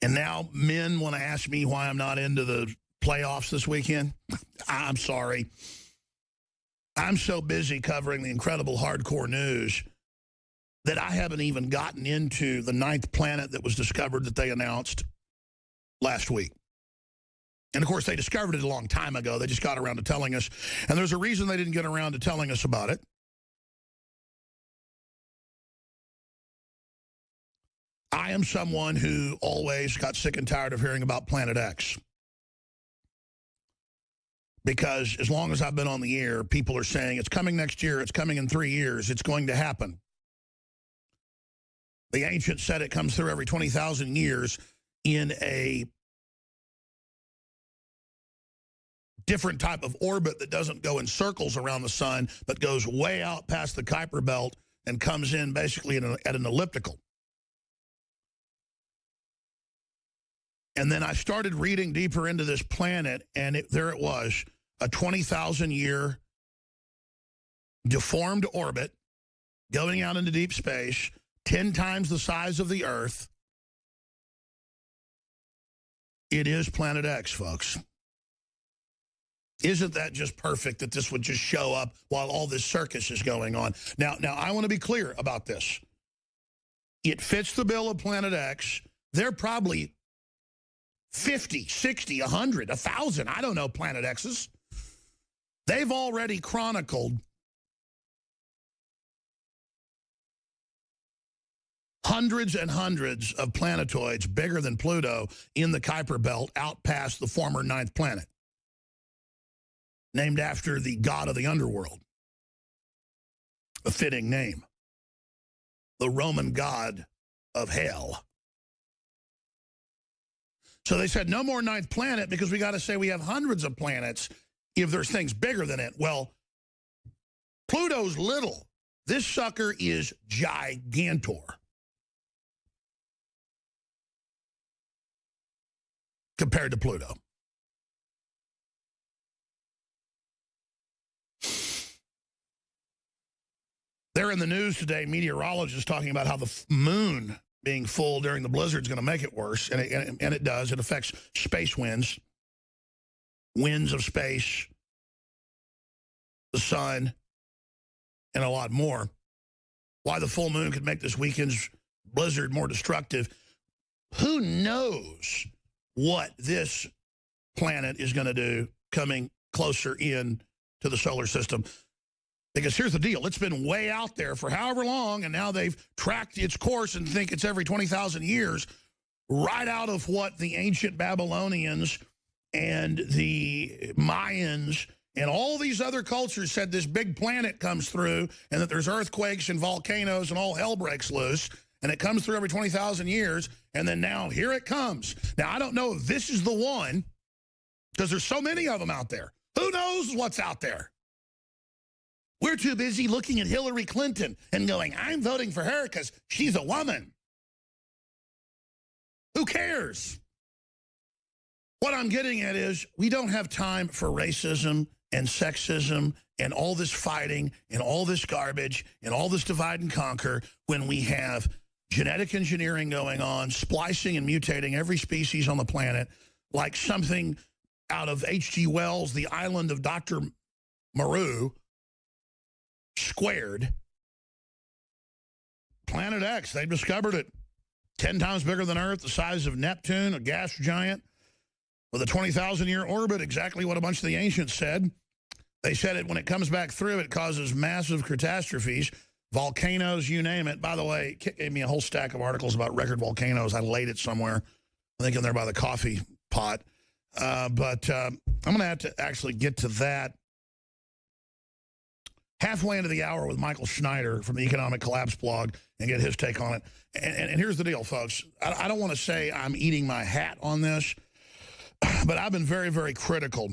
And now men want to ask me why I'm not into the playoffs this weekend. I'm sorry. I'm so busy covering the incredible hardcore news that I haven't even gotten into the 9th planet that was discovered that they announced last week. And, of course, they discovered it a long time ago. They just got around to telling us. And there's a reason they didn't get around to telling us about it. I am someone who always got sick and tired of hearing about Planet X. Because as long as I've been on the air, people are saying, it's coming next year, it's coming in 3 years, it's going to happen. The ancients said it comes through every 20,000 years in a different type of orbit that doesn't go in circles around the sun, but goes way out past the Kuiper Belt and comes in basically at an elliptical. And then I started reading deeper into this planet, and there it was, a 20,000-year deformed orbit going out into deep space, 10 times the size of the Earth. It is Planet X, folks. Isn't that just perfect that this would just show up while all this circus is going on? Now I want to be clear about this. It fits the bill of Planet X. They're probably 50, 60, 100, 1,000, I don't know, Planet X's. They've already chronicled hundreds and hundreds of planetoids bigger than Pluto in the Kuiper Belt out past the former 9th planet, named after the god of the underworld. A fitting name. The Roman god of hell. So they said no more 9th planet because we got to say we have hundreds of planets if there's things bigger than it. Well, Pluto's little. This sucker is gigantor. Compared to Pluto. They're in the news today, meteorologists talking about how the moon being full during the blizzard is going to make it worse, and it does. It affects space winds, winds of space, the sun, and a lot more. Why the full moon could make this weekend's blizzard more destructive, who knows what this planet is going to do coming closer in to the solar system. Because here's the deal. It's been way out there for however long, and now they've tracked its course and think it's every 20,000 years, right out of what the ancient Babylonians and the Mayans and all these other cultures said this big planet comes through and that there's earthquakes and volcanoes and all hell breaks loose, and it comes through every 20,000 years, and then now here it comes. Now, I don't know if this is the one, because there's so many of them out there. Who knows what's out there? We're too busy looking at Hillary Clinton and going, I'm voting for her because she's a woman. Who cares? What I'm getting at is we don't have time for racism and sexism and all this fighting and all this garbage and all this divide and conquer when we have genetic engineering going on, splicing and mutating every species on the planet like something out of H.G. Wells' The Island of Dr. Moreau, squared. Planet X, they've discovered it. 10 times bigger than Earth, the size of Neptune, a gas giant, with a 20,000-year orbit, exactly what a bunch of the ancients said. They said it when it comes back through, it causes massive catastrophes, volcanoes, you name it. By the way, Kit gave me a whole stack of articles about record volcanoes. I laid it somewhere, I think in there by the coffee pot. But I'm going to have to actually get to that halfway into the hour with Michael Schneider from the Economic Collapse blog and get his take on it. And here's the deal, folks. I don't want to say I'm eating my hat on this, but I've been very, very critical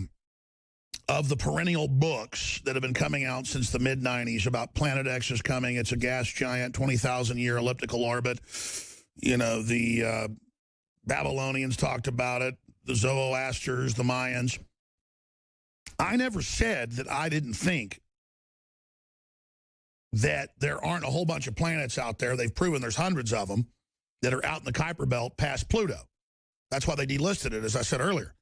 of the perennial books that have been coming out since the mid-90s about Planet X is coming. It's a gas giant, 20,000-year elliptical orbit. You know, the Babylonians talked about it, the Zoroasters, the Mayans. I never said that I didn't think that there aren't a whole bunch of planets out there. They've proven there's hundreds of them that are out in the Kuiper Belt past Pluto. That's why they delisted it, as I said earlier.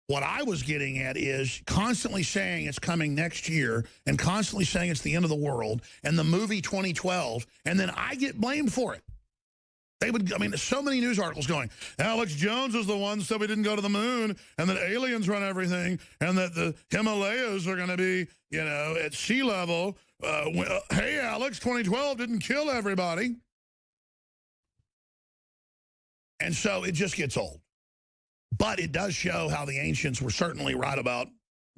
What I was getting at is constantly saying it's coming next year and constantly saying it's the end of the world and the movie 2012, and then I get blamed for it. They would, I mean, so many news articles going, Alex Jones was the one who said we didn't go to the moon and that aliens run everything and that the Himalayas are going to be, you know, at sea level. Hey, Alex, 2012 didn't kill everybody. And so it just gets old. But it does show how the ancients were certainly right about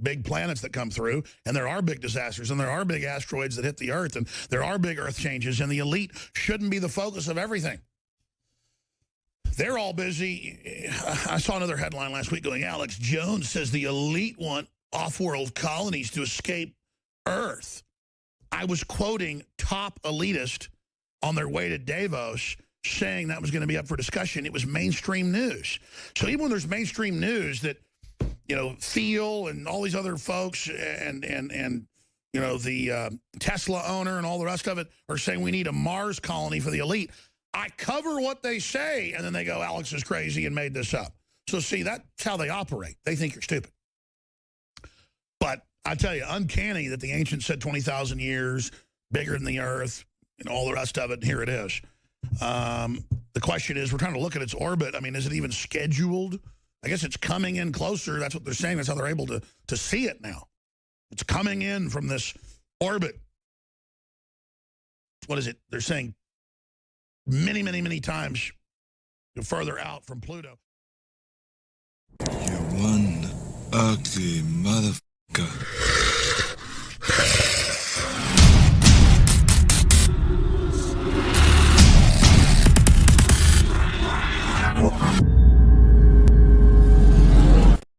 big planets that come through, and there are big disasters, and there are big asteroids that hit the Earth, and there are big Earth changes, and the elite shouldn't be the focus of everything. They're all busy. I saw another headline last week going, Alex Jones says the elite want off-world colonies to escape Earth. I was quoting top elitist on their way to Davos saying that was going to be up for discussion. It was mainstream news. So even when there's mainstream news that, you know, Thiel and all these other folks and you know, the Tesla owner and all the rest of it are saying we need a Mars colony for the elite, I cover what they say, and then they go, Alex is crazy and made this up. So see, that's how they operate. They think you're stupid. But I tell you, uncanny that the ancients said 20,000 years, bigger than the Earth, and all the rest of it, and here it is. The question is, we're trying to look at its orbit. I mean, is it even scheduled? I guess it's coming in closer. That's what they're saying. That's how they're able to see it now. It's coming in from this orbit. What is it? They're saying many, many, many times further out from Pluto. You one ugly motherfucker.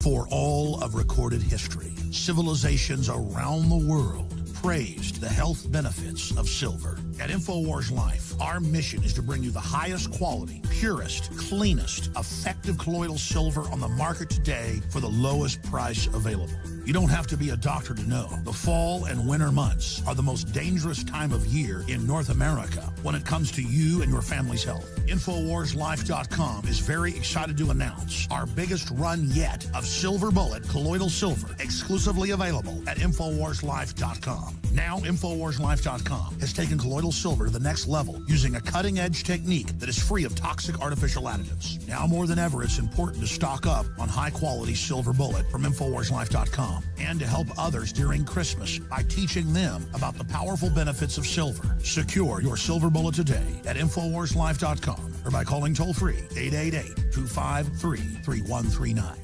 For all of recorded history, civilizations around the world praised the health benefits of silver. At InfoWars Life, our mission is to bring you the highest quality, purest, cleanest, effective colloidal silver on the market today for the lowest price available. You don't have to be a doctor to know. The fall and winter months are the most dangerous time of year in North America when it comes to you and your family's health. InfoWarsLife.com is very excited to announce our biggest run yet of Silver Bullet colloidal silver, exclusively available at InfoWarsLife.com. Now, InfoWarsLife.com has taken colloidal silver to the next level using a cutting-edge technique that is free of toxic artificial additives. Now more than ever, it's important to stock up on high-quality Silver Bullet from InfoWarsLife.com and to help others during Christmas by teaching them about the powerful benefits of silver. Secure your Silver Bullet today at InfoWarsLife.com or by calling toll-free 888-253-3139.